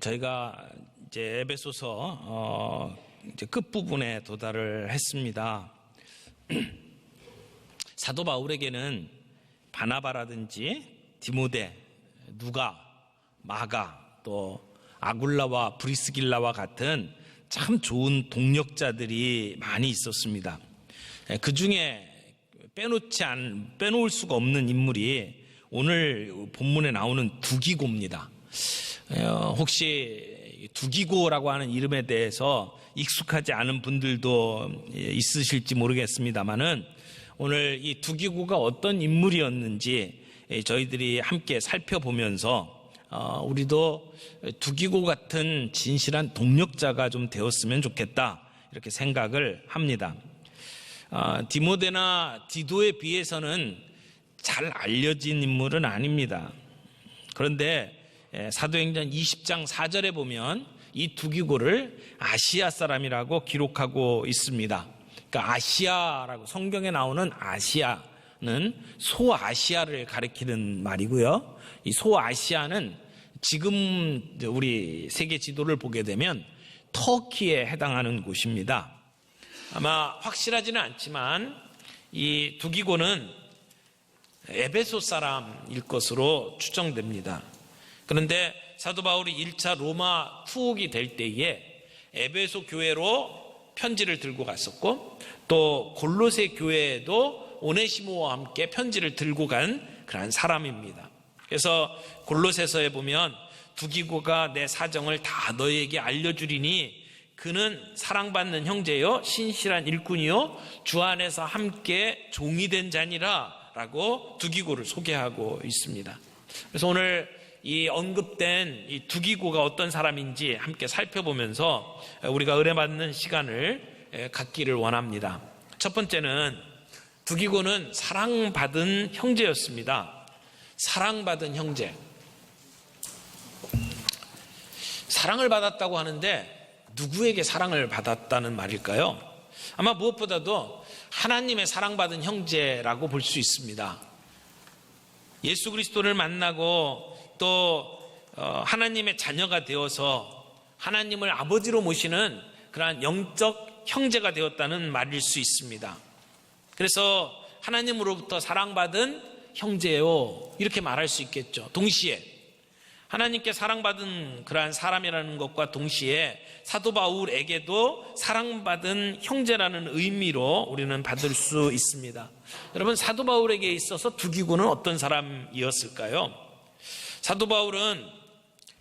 저희가 이제 에베소서 이제 끝부분에 도달을 했습니다. 사도 바울에게는 바나바라든지 디모데, 누가, 마가, 또 아굴라와 브리스길라와 같은 참 좋은 동력자들이 많이 있었습니다. 그 중에 빼놓을 수가 없는 인물이 오늘 본문에 나오는 두기고입니다. 혹시 두기고라고 하는 이름에 대해서 익숙하지 않은 분들도 있으실지 모르겠습니다만은 오늘 이 두기고가 어떤 인물이었는지 저희들이 함께 살펴보면서 우리도 두기고 같은 진실한 동력자가 좀 되었으면 좋겠다 이렇게 생각을 합니다. 디모데나 디도에 비해서는 잘 알려진 인물은 아닙니다. 그런데 사도행전 20장 4절에 보면 이 두기고를 아시아 사람이라고 기록하고 있습니다. 그러니까 아시아라고 성경에 나오는 아시아는 소아시아를 가리키는 말이고요. 이 소아시아는 지금 우리 세계 지도를 보게 되면 터키에 해당하는 곳입니다. 아마 확실하지는 않지만 이 두기고는 에베소 사람일 것으로 추정됩니다. 그런데 사도 바울이 1차 로마 투옥이 될 때에 에베소 교회로 편지를 들고 갔었고 또 골로새 교회에도 오네시모와 함께 편지를 들고 간 그런 사람입니다. 그래서 골로새서에 보면 두기고가 내 사정을 다 너희에게 알려주리니 그는 사랑받는 형제요 신실한 일꾼이요 주 안에서 함께 종이 된 자니라 라고 두기고를 소개하고 있습니다. 그래서 오늘 이 언급된 이 두기고가 어떤 사람인지 함께 살펴보면서 우리가 은혜받는 시간을 갖기를 원합니다. 첫 번째는 두기고는 사랑받은 형제였습니다. 사랑받은 형제. 사랑을 받았다고 하는데 누구에게 사랑을 받았다는 말일까요? 아마 무엇보다도 하나님의 사랑받은 형제라고 볼 수 있습니다. 예수 그리스도를 만나고 또 하나님의 자녀가 되어서 하나님을 아버지로 모시는 그러한 영적 형제가 되었다는 말일 수 있습니다. 그래서 하나님으로부터 사랑받은 형제요 이렇게 말할 수 있겠죠. 동시에 하나님께 사랑받은 그러한 사람이라는 것과 동시에 사도 바울에게도 사랑받은 형제라는 의미로 우리는 받을 수 있습니다. 여러분, 사도 바울에게 있어서 두기고는 어떤 사람이었을까요? 사도 바울은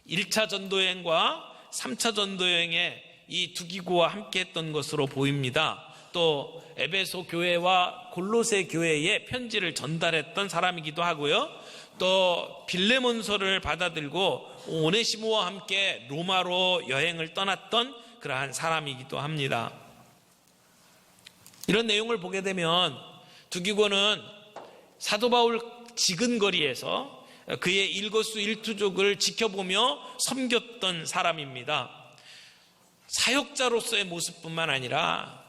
1차 전도여행과 3차 전도여행에 이 두기고와 함께 했던 것으로 보입니다. 또 에베소 교회와 골로새 교회에 편지를 전달했던 사람이기도 하고요. 또 빌레몬서를 받아들고 오네시모와 함께 로마로 여행을 떠났던 그러한 사람이기도 합니다. 이런 내용을 보게 되면 두기고는 사도 바울 지근거리에서 그의 일거수일투족을 지켜보며 섬겼던 사람입니다. 사역자로서의 모습뿐만 아니라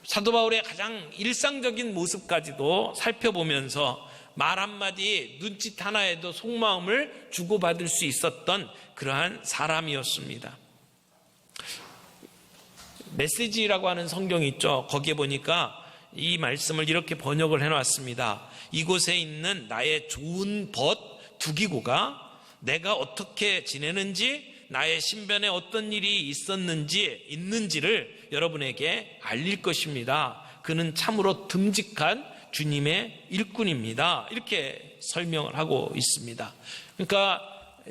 사도 바울의 가장 일상적인 모습까지도 살펴보면서 말 한마디, 눈짓 하나에도 속마음을 주고받을 수 있었던 그러한 사람이었습니다. 메시지라고 하는 성경이 있죠. 거기에 보니까 이 말씀을 이렇게 번역을 해놨습니다. 이곳에 있는 나의 좋은 벗 두기고가 내가 어떻게 지내는지 나의 신변에 어떤 일이 있는지를 여러분에게 알릴 것입니다. 그는 참으로 듬직한 주님의 일꾼입니다. 이렇게 설명을 하고 있습니다. 그러니까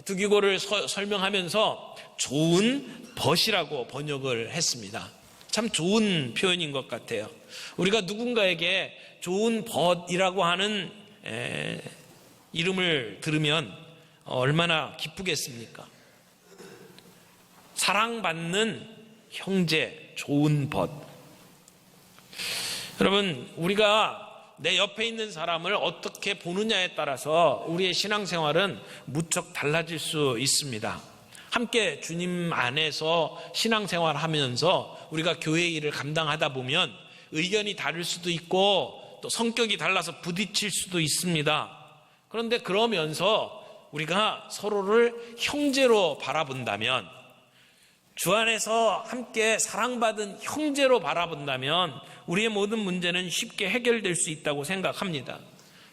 두기고를 설명하면서 좋은 벗이라고 번역을 했습니다. 참 좋은 표현인 것 같아요. 우리가 누군가에게 좋은 벗이라고 하는 이름을 들으면 얼마나 기쁘겠습니까? 사랑받는 형제, 좋은 벗. 여러분, 우리가 내 옆에 있는 사람을 어떻게 보느냐에 따라서 우리의 신앙생활은 무척 달라질 수 있습니다. 함께 주님 안에서 신앙생활하면서 우리가 교회 일을 감당하다 보면 의견이 다를 수도 있고 또 성격이 달라서 부딪힐 수도 있습니다. 그런데 그러면서 우리가 서로를 형제로 바라본다면, 주 안에서 함께 사랑받은 형제로 바라본다면 우리의 모든 문제는 쉽게 해결될 수 있다고 생각합니다.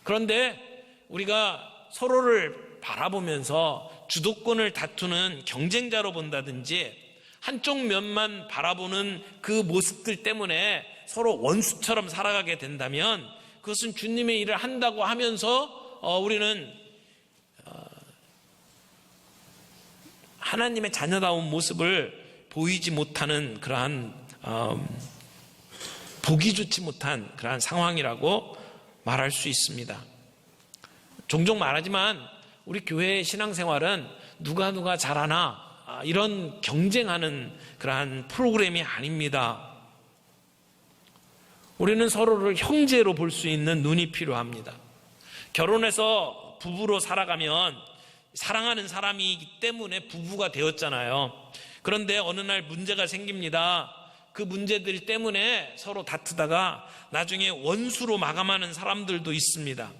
그런데 우리가 서로를 바라보면서 주도권을 다투는 경쟁자로 본다든지 한쪽 면만 바라보는 그 모습들 때문에 서로 원수처럼 살아가게 된다면 그것은 주님의 일을 한다고 하면서 우리는 하나님의 자녀다운 모습을 보이지 못하는 그러한 보기 좋지 못한 그러한 상황이라고 말할 수 있습니다. 종종 말하지만 우리 교회의 신앙생활은 누가 잘하나 이런 경쟁하는 그러한 프로그램이 아닙니다. 우리는 서로를 형제로 볼 수 있는 눈이 필요합니다. 결혼해서 부부로 살아가면 사랑하는 사람이기 때문에 부부가 되었잖아요. 그런데 어느 날 문제가 생깁니다. 그 문제들 때문에 서로 다투다가 나중에 원수로 마감하는 사람들도 있습니다.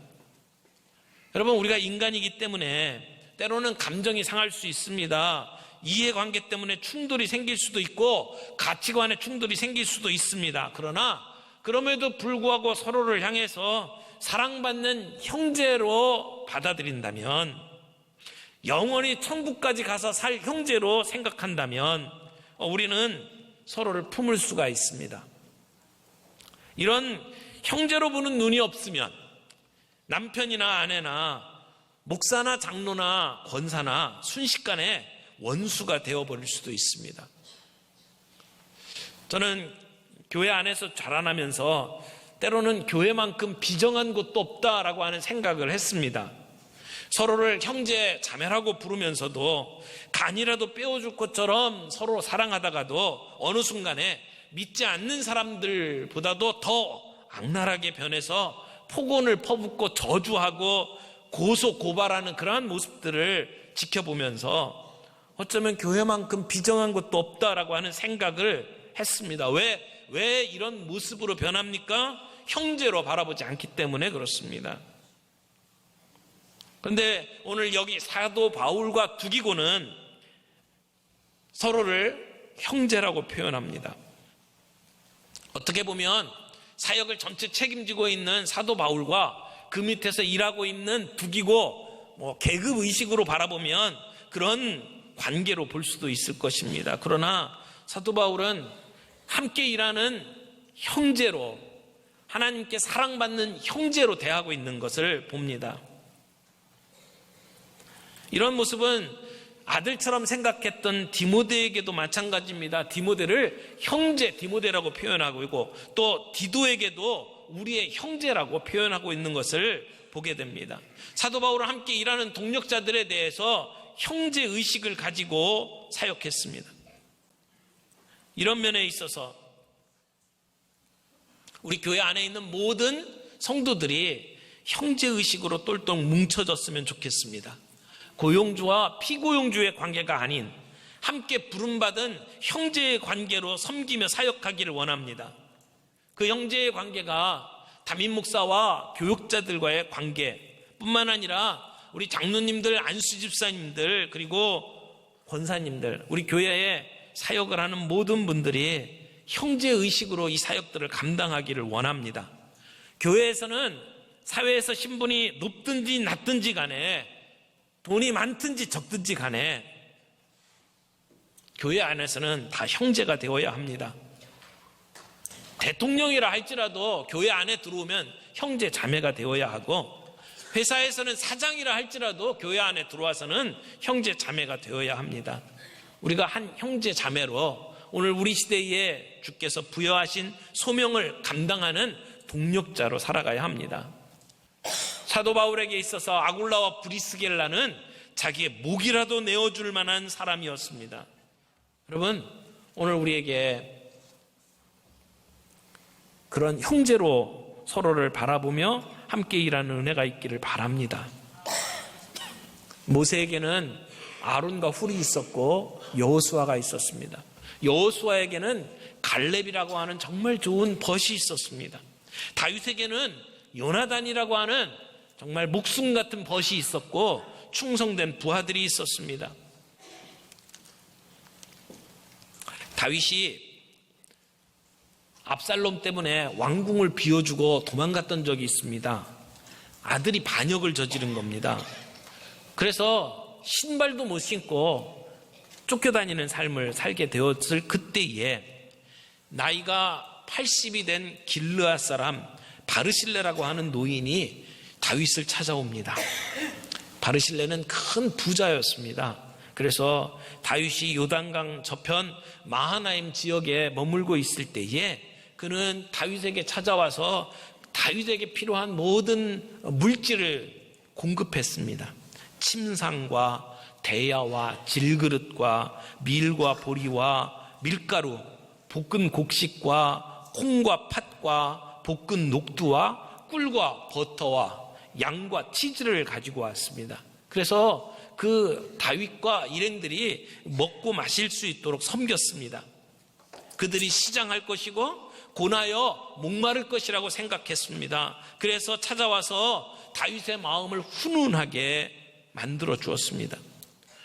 여러분, 우리가 인간이기 때문에 때로는 감정이 상할 수 있습니다. 이해관계 때문에 충돌이 생길 수도 있고 가치관의 충돌이 생길 수도 있습니다. 그러나 그럼에도 불구하고 서로를 향해서 사랑받는 형제로 받아들인다면, 영원히 천국까지 가서 살 형제로 생각한다면 우리는 서로를 품을 수가 있습니다. 이런 형제로 보는 눈이 없으면 남편이나 아내나 목사나 장로나 권사나 순식간에 원수가 되어버릴 수도 있습니다. 저는 교회 안에서 자라나면서 때로는 교회만큼 비정한 곳도 없다라고 하는 생각을 했습니다. 서로를 형제 자매라고 부르면서도 간이라도 빼어줄 것처럼 서로 사랑하다가도 어느 순간에 믿지 않는 사람들보다도 더 악랄하게 변해서 폭언을 퍼붓고 저주하고 고소고발하는 그러한 모습들을 지켜보면서 어쩌면 교회만큼 비정한 것도 없다라고 하는 생각을 했습니다. 왜 이런 모습으로 변합니까? 형제로 바라보지 않기 때문에 그렇습니다. 그런데 오늘 여기 사도 바울과 두기고는 서로를 형제라고 표현합니다. 어떻게 보면 사역을 전체 책임지고 있는 사도 바울과 그 밑에서 일하고 있는 두기고 계급 의식으로 바라보면 그런 관계로 볼 수도 있을 것입니다. 그러나 사도 바울은 함께 일하는 형제로, 하나님께 사랑받는 형제로 대하고 있는 것을 봅니다. 이런 모습은 아들처럼 생각했던 디모데에게도 마찬가지입니다. 디모데를 형제 디모데라고 표현하고 있고 또 디도에게도 우리의 형제라고 표현하고 있는 것을 보게 됩니다. 사도 바울은 함께 일하는 동력자들에 대해서 형제 의식을 가지고 사역했습니다. 이런 면에 있어서 우리 교회 안에 있는 모든 성도들이 형제 의식으로 똘똘 뭉쳐졌으면 좋겠습니다. 고용주와 피고용주의 관계가 아닌 함께 부름받은 형제의 관계로 섬기며 사역하기를 원합니다. 그 형제의 관계가 담임 목사와 교육자들과의 관계뿐만 아니라 우리 장로님들, 안수 집사님들, 그리고 권사님들, 우리 교회에 사역을 하는 모든 분들이 형제의식으로 이 사역들을 감당하기를 원합니다. 교회에서는 사회에서 신분이 높든지 낮든지 간에 돈이 많든지 적든지 간에 교회 안에서는 다 형제가 되어야 합니다. 대통령이라 할지라도 교회 안에 들어오면 형제 자매가 되어야 하고, 회사에서는 사장이라 할지라도 교회 안에 들어와서는 형제 자매가 되어야 합니다. 우리가 한 형제 자매로 오늘 우리 시대에 주께서 부여하신 소명을 감당하는 동력자로 살아가야 합니다. 사도 바울에게 있어서 아굴라와 브리스겔라는 자기의 목이라도 내어줄 만한 사람이었습니다. 여러분, 오늘 우리에게 그런 형제로 서로를 바라보며 함께 일하는 은혜가 있기를 바랍니다. 모세에게는 아론과 훌이 있었고 여호수아가 있었습니다. 여호수아에게는 갈렙이라고 하는 정말 좋은 벗이 있었습니다. 다윗에게는 요나단이라고 하는 정말 목숨 같은 벗이 있었고, 충성된 부하들이 있었습니다. 다윗이 압살롬 때문에 왕궁을 비워주고 도망갔던 적이 있습니다. 아들이 반역을 저지른 겁니다. 그래서 신발도 못 신고 쫓겨다니는 삶을 살게 되었을 그때에 나이가 80이 된 길르앗 사람 바르실레라고 하는 노인이 다윗을 찾아옵니다. 바르실레는 큰 부자였습니다. 그래서 다윗이 요단강 저편 마하나임 지역에 머물고 있을 때에 그는 다윗에게 찾아와서 다윗에게 필요한 모든 물질을 공급했습니다. 침상과 대야와 질그릇과 밀과 보리와 밀가루, 볶은 곡식과 콩과 팥과 볶은 녹두와 꿀과 버터와 양과 치즈를 가지고 왔습니다. 그래서 그 다윗과 일행들이 먹고 마실 수 있도록 섬겼습니다. 그들이 시장할 것이고 고나여 목마를 것이라고 생각했습니다. 그래서 찾아와서 다윗의 마음을 훈훈하게 만들어 주었습니다.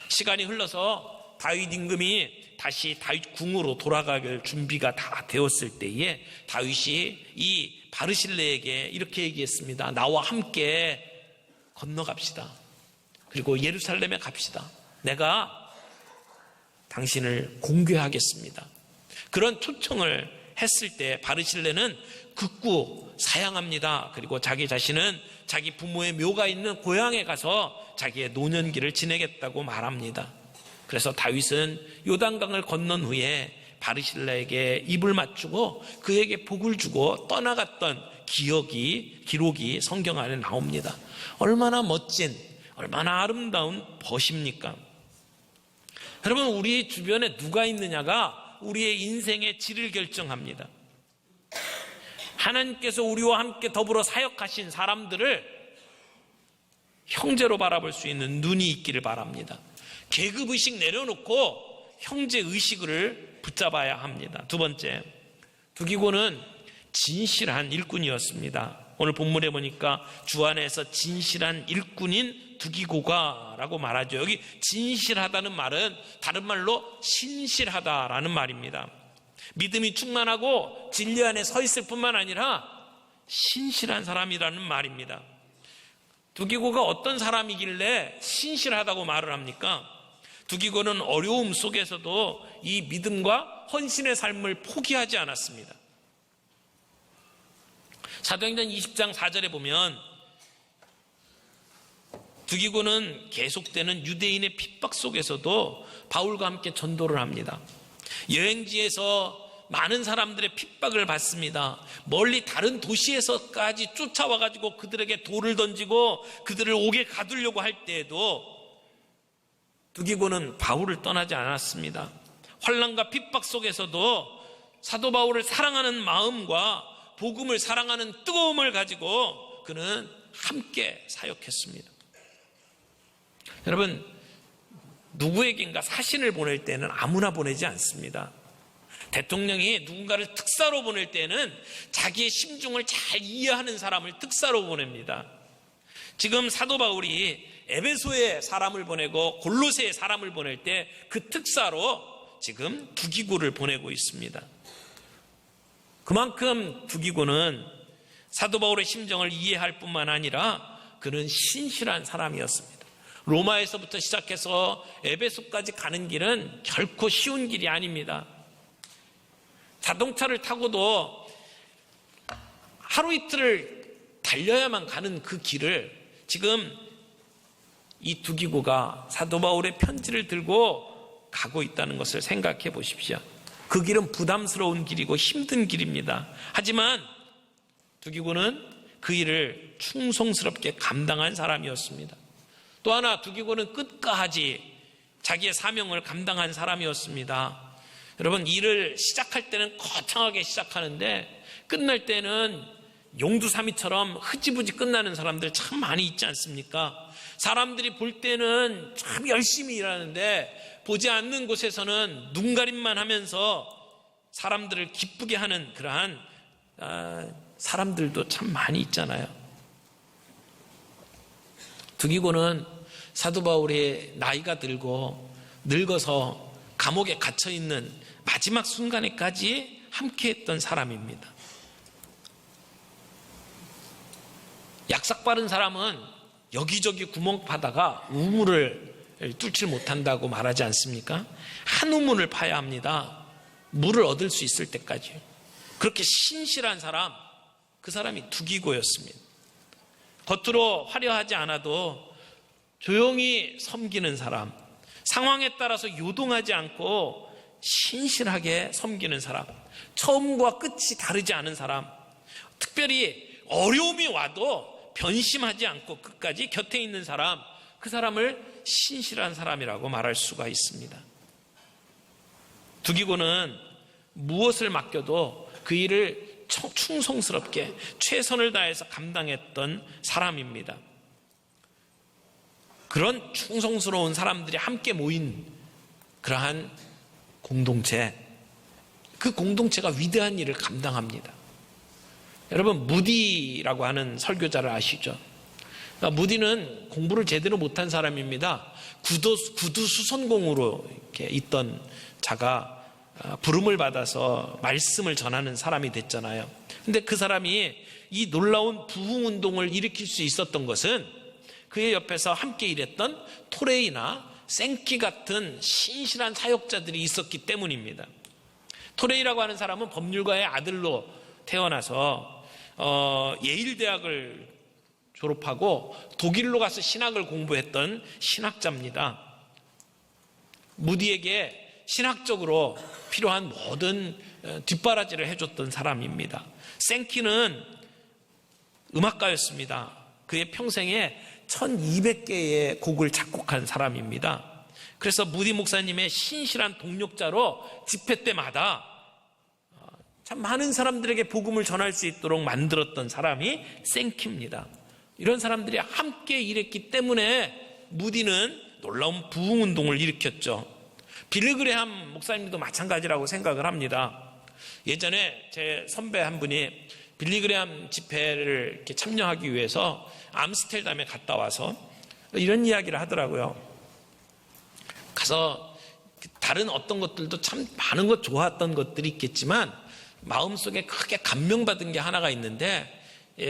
시간이 흘러서 다윗 임금이 다시 다윗 궁으로 돌아갈 준비가 다 되었을 때에 다윗이 이 바르실레에게 이렇게 얘기했습니다. 나와 함께 건너갑시다. 그리고 예루살렘에 갑시다. 내가 당신을 공개하겠습니다. 그런 초청을 했을 때 바르실레는 극구 사양합니다. 그리고 자기 자신은 자기 부모의 묘가 있는 고향에 가서 자기의 노년기를 지내겠다고 말합니다. 그래서 다윗은 요단강을 건넌 후에 바르실레에게 입을 맞추고 그에게 복을 주고 떠나갔던 기록이 성경 안에 나옵니다. 얼마나 멋진, 얼마나 아름다운 벗입니까? 여러분, 우리 주변에 누가 있느냐가 우리의 인생의 질을 결정합니다. 하나님께서 우리와 함께 더불어 사역하신 사람들을 형제로 바라볼 수 있는 눈이 있기를 바랍니다. 계급의식 내려놓고 형제의식을 붙잡아야 합니다. 두 번째, 두기고는 진실한 일꾼이었습니다. 오늘 본문에 보니까 주 안에서 진실한 일꾼인 두기고가라고 말하죠. 여기 진실하다는 말은 다른 말로 신실하다라는 말입니다. 믿음이 충만하고 진리 안에 서 있을 뿐만 아니라 신실한 사람이라는 말입니다. 두기고가 어떤 사람이길래 신실하다고 말을 합니까? 두기고는 어려움 속에서도 이 믿음과 헌신의 삶을 포기하지 않았습니다. 사도행전 20장 4절에 보면 두기고는 계속되는 유대인의 핍박 속에서도 바울과 함께 전도를 합니다. 여행지에서 많은 사람들의 핍박을 받습니다. 멀리 다른 도시에서까지 쫓아와가지고 그들에게 돌을 던지고 그들을 옥에 가두려고 할 때에도 두기고는 바울을 떠나지 않았습니다. 환난과 핍박 속에서도 사도 바울을 사랑하는 마음과 복음을 사랑하는 뜨거움을 가지고 그는 함께 사역했습니다. 여러분, 누구에겐가 사신을 보낼 때는 아무나 보내지 않습니다. 대통령이 누군가를 특사로 보낼 때는 자기의 심중을 잘 이해하는 사람을 특사로 보냅니다. 지금 사도 바울이 에베소에 사람을 보내고 골로새에 사람을 보낼 때 그 특사로 지금 두기고를 보내고 있습니다. 그만큼 두기고는 사도 바울의 심정을 이해할 뿐만 아니라 그는 신실한 사람이었습니다. 로마에서부터 시작해서 에베소까지 가는 길은 결코 쉬운 길이 아닙니다. 자동차를 타고도 하루 이틀을 달려야만 가는 그 길을 지금 이 두기고가 사도 바울의 편지를 들고 가고 있다는 것을 생각해 보십시오. 그 길은 부담스러운 길이고 힘든 길입니다. 하지만 두기고는 그 일을 충성스럽게 감당한 사람이었습니다. 또 하나, 두기고는 끝까지 자기의 사명을 감당한 사람이었습니다. 여러분, 일을 시작할 때는 거창하게 시작하는데 끝날 때는 용두사미처럼 흐지부지 끝나는 사람들 참 많이 있지 않습니까? 사람들이 볼 때는 참 열심히 일하는데 보지 않는 곳에서는 눈가림만 하면서 사람들을 기쁘게 하는 그러한 사람들도 참 많이 있잖아요. 두기고는 사도 바울이 나이가 들고 늙어서 감옥에 갇혀 있는 마지막 순간에까지 함께했던 사람입니다. 약삭 빠른 사람은 여기저기 구멍 파다가 우물을 뚫지 못한다고 말하지 않습니까? 한 우물을 파야 합니다. 물을 얻을 수 있을 때까지. 그렇게 신실한 사람, 그 사람이 두기고였습니다. 겉으로 화려하지 않아도 조용히 섬기는 사람, 상황에 따라서 요동하지 않고 신실하게 섬기는 사람, 처음과 끝이 다르지 않은 사람, 특별히 어려움이 와도 변심하지 않고 끝까지 곁에 있는 사람, 그 사람을 신실한 사람이라고 말할 수가 있습니다. 두기고는 무엇을 맡겨도 그 일을 충성스럽게 최선을 다해서 감당했던 사람입니다. 그런 충성스러운 사람들이 함께 모인 그러한 공동체, 그 공동체가 위대한 일을 감당합니다. 여러분, 무디라고 하는 설교자를 아시죠? 무디는 공부를 제대로 못한 사람입니다. 구두 수선공으로 이렇게 있던 자가 부름을 받아서 말씀을 전하는 사람이 됐잖아요. 근데 그 사람이 이 놀라운 부흥운동을 일으킬 수 있었던 것은 그의 옆에서 함께 일했던 토레이나 생키 같은 신실한 사역자들이 있었기 때문입니다. 토레이라고 하는 사람은 법률가의 아들로 태어나서 예일대학을 졸업하고 독일로 가서 신학을 공부했던 신학자입니다. 무디에게 신학적으로 필요한 모든 뒷바라지를 해줬던 사람입니다. 생키는 음악가였습니다. 그의 평생에 1200개의 곡을 작곡한 사람입니다. 그래서 무디 목사님의 신실한 동력자로 집회 때마다 참 많은 사람들에게 복음을 전할 수 있도록 만들었던 사람이 생키입니다. 이런 사람들이 함께 일했기 때문에 무디는 놀라운 부흥운동을 일으켰죠. 빌리 그레함 목사님도 마찬가지라고 생각을 합니다. 예전에 제 선배 한 분이 빌리 그레함 집회를 이렇게 참여하기 위해서 암스테르담에 갔다 와서 이런 이야기를 하더라고요. 가서 다른 어떤 것들도 참 많은 것 좋았던 것들이 있겠지만 마음속에 크게 감명받은 게 하나가 있는데,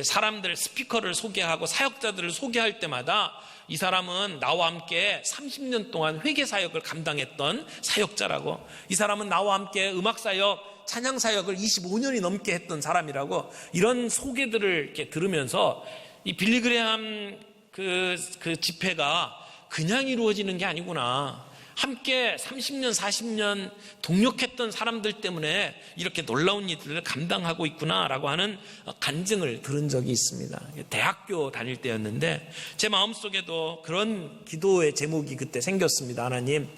사람들 스피커를 소개하고 사역자들을 소개할 때마다 이 사람은 나와 함께 30년 동안 회개사역을 감당했던 사역자라고, 이 사람은 나와 함께 음악사역, 찬양사역을 25년이 넘게 했던 사람이라고, 이런 소개들을 이렇게 들으면서 이 빌리 그레함 그 집회가 그냥 이루어지는 게 아니구나, 함께 30년, 40년 동력했던 사람들 때문에 이렇게 놀라운 일들을 감당하고 있구나라고 하는 간증을 들은 적이 있습니다. 대학교 다닐 때였는데 제 마음속에도 그런 기도의 제목이 그때 생겼습니다. 하나님,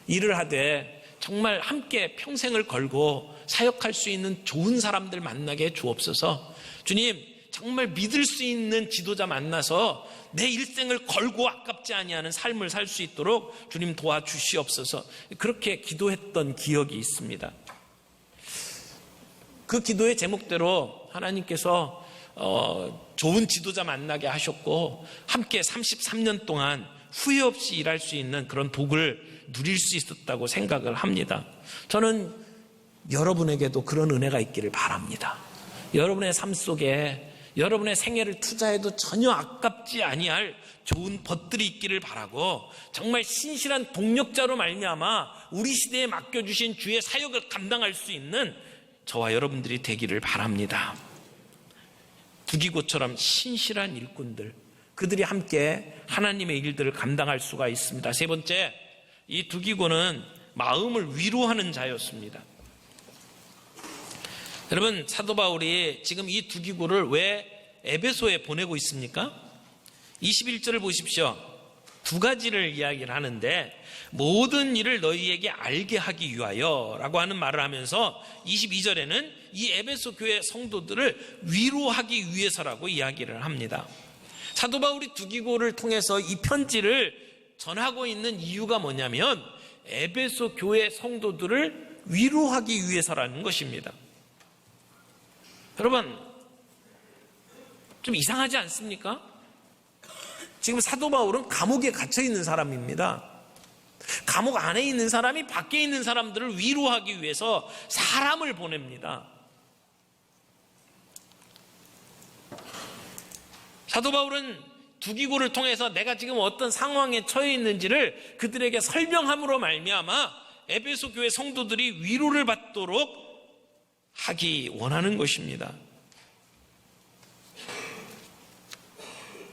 일을 하되 정말 함께 평생을 걸고 사역할 수 있는 좋은 사람들 만나게 해 주옵소서. 주님, 정말 믿을 수 있는 지도자 만나서 내 일생을 걸고 아깝지 아니하는 삶을 살 수 있도록 주님 도와주시옵소서. 그렇게 기도했던 기억이 있습니다. 그 기도의 제목대로 하나님께서 좋은 지도자 만나게 하셨고 함께 33년 동안 후회 없이 일할 수 있는 그런 복을 누릴 수 있었다고 생각을 합니다. 저는 여러분에게도 그런 은혜가 있기를 바랍니다. 여러분의 삶 속에 여러분의 생애를 투자해도 전혀 아깝지 아니할 좋은 벗들이 있기를 바라고, 정말 신실한 동력자로 말미암아 우리 시대에 맡겨주신 주의 사역을 감당할 수 있는 저와 여러분들이 되기를 바랍니다. 두기고처럼 신실한 일꾼들, 그들이 함께 하나님의 일들을 감당할 수가 있습니다. 세 번째, 이 두기고는 마음을 위로하는 자였습니다. 여러분, 사도 바울이 지금 이 두기고를 왜 에베소에 보내고 있습니까? 21절을 보십시오. 두 가지를 이야기를 하는데, 모든 일을 너희에게 알게 하기 위하여 라고 하는 말을 하면서 22절에는 이 에베소 교회 성도들을 위로하기 위해서라고 이야기를 합니다. 사도 바울이 두기고를 통해서 이 편지를 전하고 있는 이유가 뭐냐면 에베소 교회 성도들을 위로하기 위해서라는 것입니다. 여러분, 좀 이상하지 않습니까? 지금 사도 바울은 감옥에 갇혀 있는 사람입니다. 감옥 안에 있는 사람이 밖에 있는 사람들을 위로하기 위해서 사람을 보냅니다. 사도 바울은 두기고를 통해서 내가 지금 어떤 상황에 처해 있는지를 그들에게 설명함으로 말미암아 에베소 교회 성도들이 위로를 받도록 하기 원하는 것입니다.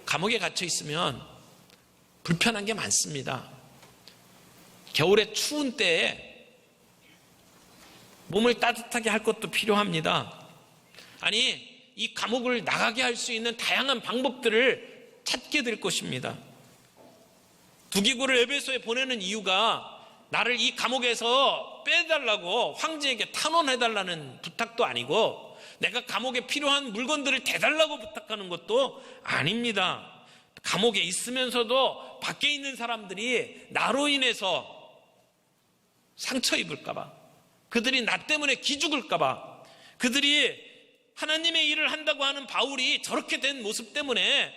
감옥에 갇혀 있으면 불편한 게 많습니다. 겨울에 추운 때에 몸을 따뜻하게 할 것도 필요합니다. 아니, 이 감옥을 나가게 할 수 있는 다양한 방법들을 찾게 될 것입니다. 두기고를 에베소에 보내는 이유가 나를 이 감옥에서 빼달라고 황제에게 탄원해달라는 부탁도 아니고 내가 감옥에 필요한 물건들을 대달라고 부탁하는 것도 아닙니다. 감옥에 있으면서도 밖에 있는 사람들이 나로 인해서 상처 입을까봐, 그들이 나 때문에 기죽을까봐, 그들이 하나님의 일을 한다고 하는 바울이 저렇게 된 모습 때문에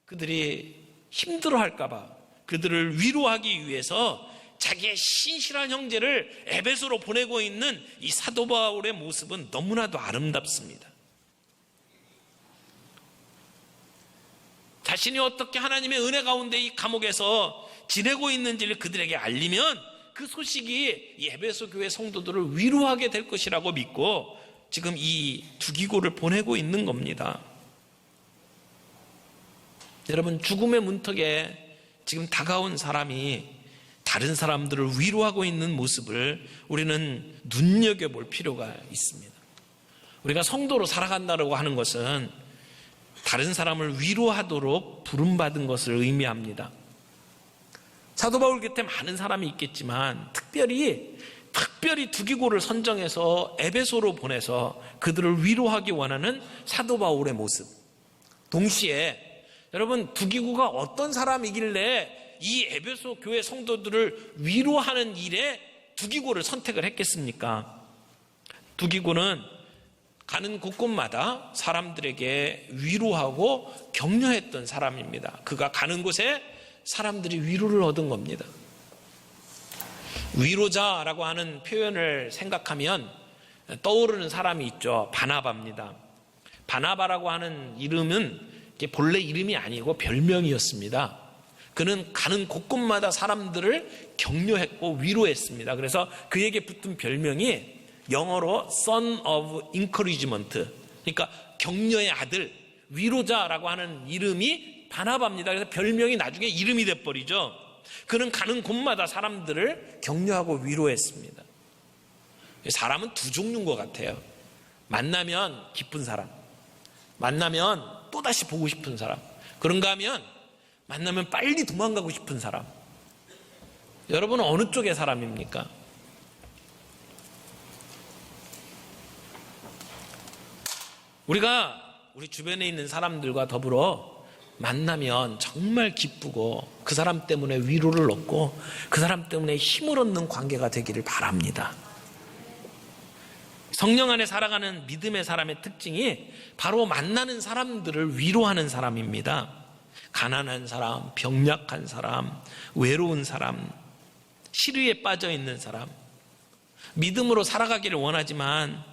그들이 힘들어할까봐 그들을 위로하기 위해서 자기의 신실한 형제를 에베소로 보내고 있는 이 사도 바울의 모습은 너무나도 아름답습니다. 자신이 어떻게 하나님의 은혜 가운데 이 감옥에서 지내고 있는지를 그들에게 알리면 그 소식이 이 에베소 교회 성도들을 위로하게 될 것이라고 믿고 지금 이 두기고를 보내고 있는 겁니다. 여러분, 죽음의 문턱에 지금 다가온 사람이 다른 사람들을 위로하고 있는 모습을 우리는 눈여겨볼 필요가 있습니다. 우리가 성도로 살아간다고 하는 것은 다른 사람을 위로하도록 부름받은 것을 의미합니다. 사도 바울 곁에 많은 사람이 있겠지만 특별히 두기고를 선정해서 에베소로 보내서 그들을 위로하기 원하는 사도 바울의 모습. 동시에 여러분, 두기고가 어떤 사람이길래 이 에베소 교회 성도들을 위로하는 일에 두기고를 선택을 했겠습니까? 두기고는 가는 곳곳마다 사람들에게 위로하고 격려했던 사람입니다. 그가 가는 곳에 사람들이 위로를 얻은 겁니다. 위로자라고 하는 표현을 생각하면 떠오르는 사람이 있죠. 바나바입니다. 바나바라고 하는 이름은 본래 이름이 아니고 별명이었습니다. 그는 가는 곳곳마다 사람들을 격려했고 위로했습니다. 그래서 그에게 붙은 별명이 영어로 Son of Encouragement, 그러니까 격려의 아들, 위로자라고 하는 이름이 바나바입니다. 그래서 별명이 나중에 이름이 돼버리죠. 그는 가는 곳마다 사람들을 격려하고 위로했습니다. 사람은 두 종류인 것 같아요. 만나면 기쁜 사람, 만나면 또다시 보고 싶은 사람, 그런가 하면 만나면 빨리 도망가고 싶은 사람. 여러분은 어느 쪽의 사람입니까? 우리가 우리 주변에 있는 사람들과 더불어 만나면 정말 기쁘고 그 사람 때문에 위로를 얻고 그 사람 때문에 힘을 얻는 관계가 되기를 바랍니다. 성령 안에 살아가는 믿음의 사람의 특징이 바로 만나는 사람들을 위로하는 사람입니다. 가난한 사람, 병약한 사람, 외로운 사람, 시류에 빠져 있는 사람, 믿음으로 살아가기를 원하지만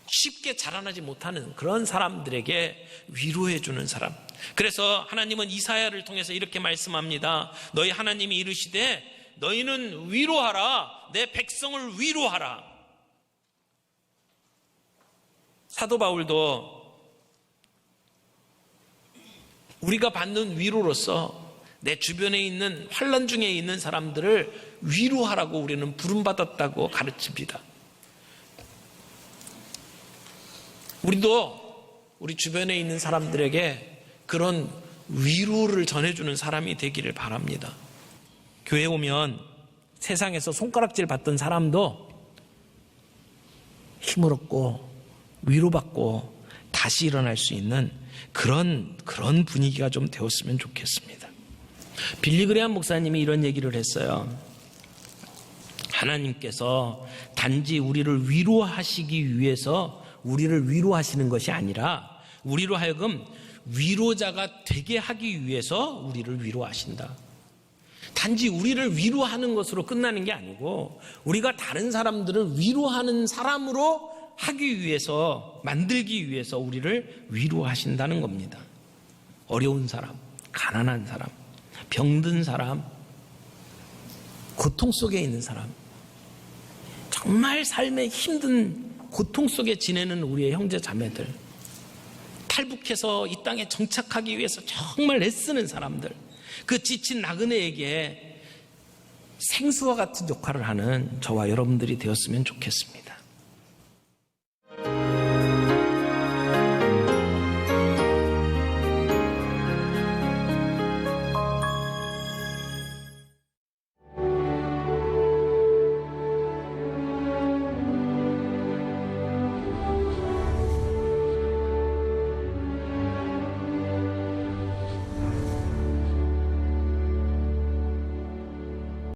쉽게 자라나지 못하는 그런 사람들에게 위로해 주는 사람. 그래서 하나님은 이사야를 통해서 이렇게 말씀합니다. 너희 하나님이 이르시되 너희는 위로하라, 내 백성을 위로하라. 사도 바울도 우리가 받는 위로로서 내 주변에 있는 환난 중에 있는 사람들을 위로하라고 우리는 부름받았다고 가르칩니다. 우리도 우리 주변에 있는 사람들에게 그런 위로를 전해주는 사람이 되기를 바랍니다. 교회에 오면 세상에서 손가락질 받던 사람도 힘을 얻고 위로받고 다시 일어날 수 있는 그런 분위기가 좀 되었으면 좋겠습니다. 빌리 그레이엄 목사님이 이런 얘기를 했어요. 하나님께서 단지 우리를 위로하시기 위해서 우리를 위로하시는 것이 아니라 우리로 하여금 위로자가 되게 하기 위해서 우리를 위로하신다. 단지 우리를 위로하는 것으로 끝나는 게 아니고 우리가 다른 사람들을 위로하는 사람으로 하기 위해서, 만들기 위해서 우리를 위로하신다는 겁니다. 어려운 사람, 가난한 사람, 병든 사람, 고통 속에 있는 사람, 정말 삶의 힘든 고통 속에 지내는 우리의 형제 자매들, 탈북해서 이 땅에 정착하기 위해서 정말 애쓰는 사람들, 그 지친 나그네에게 생수와 같은 역할을 하는 저와 여러분들이 되었으면 좋겠습니다.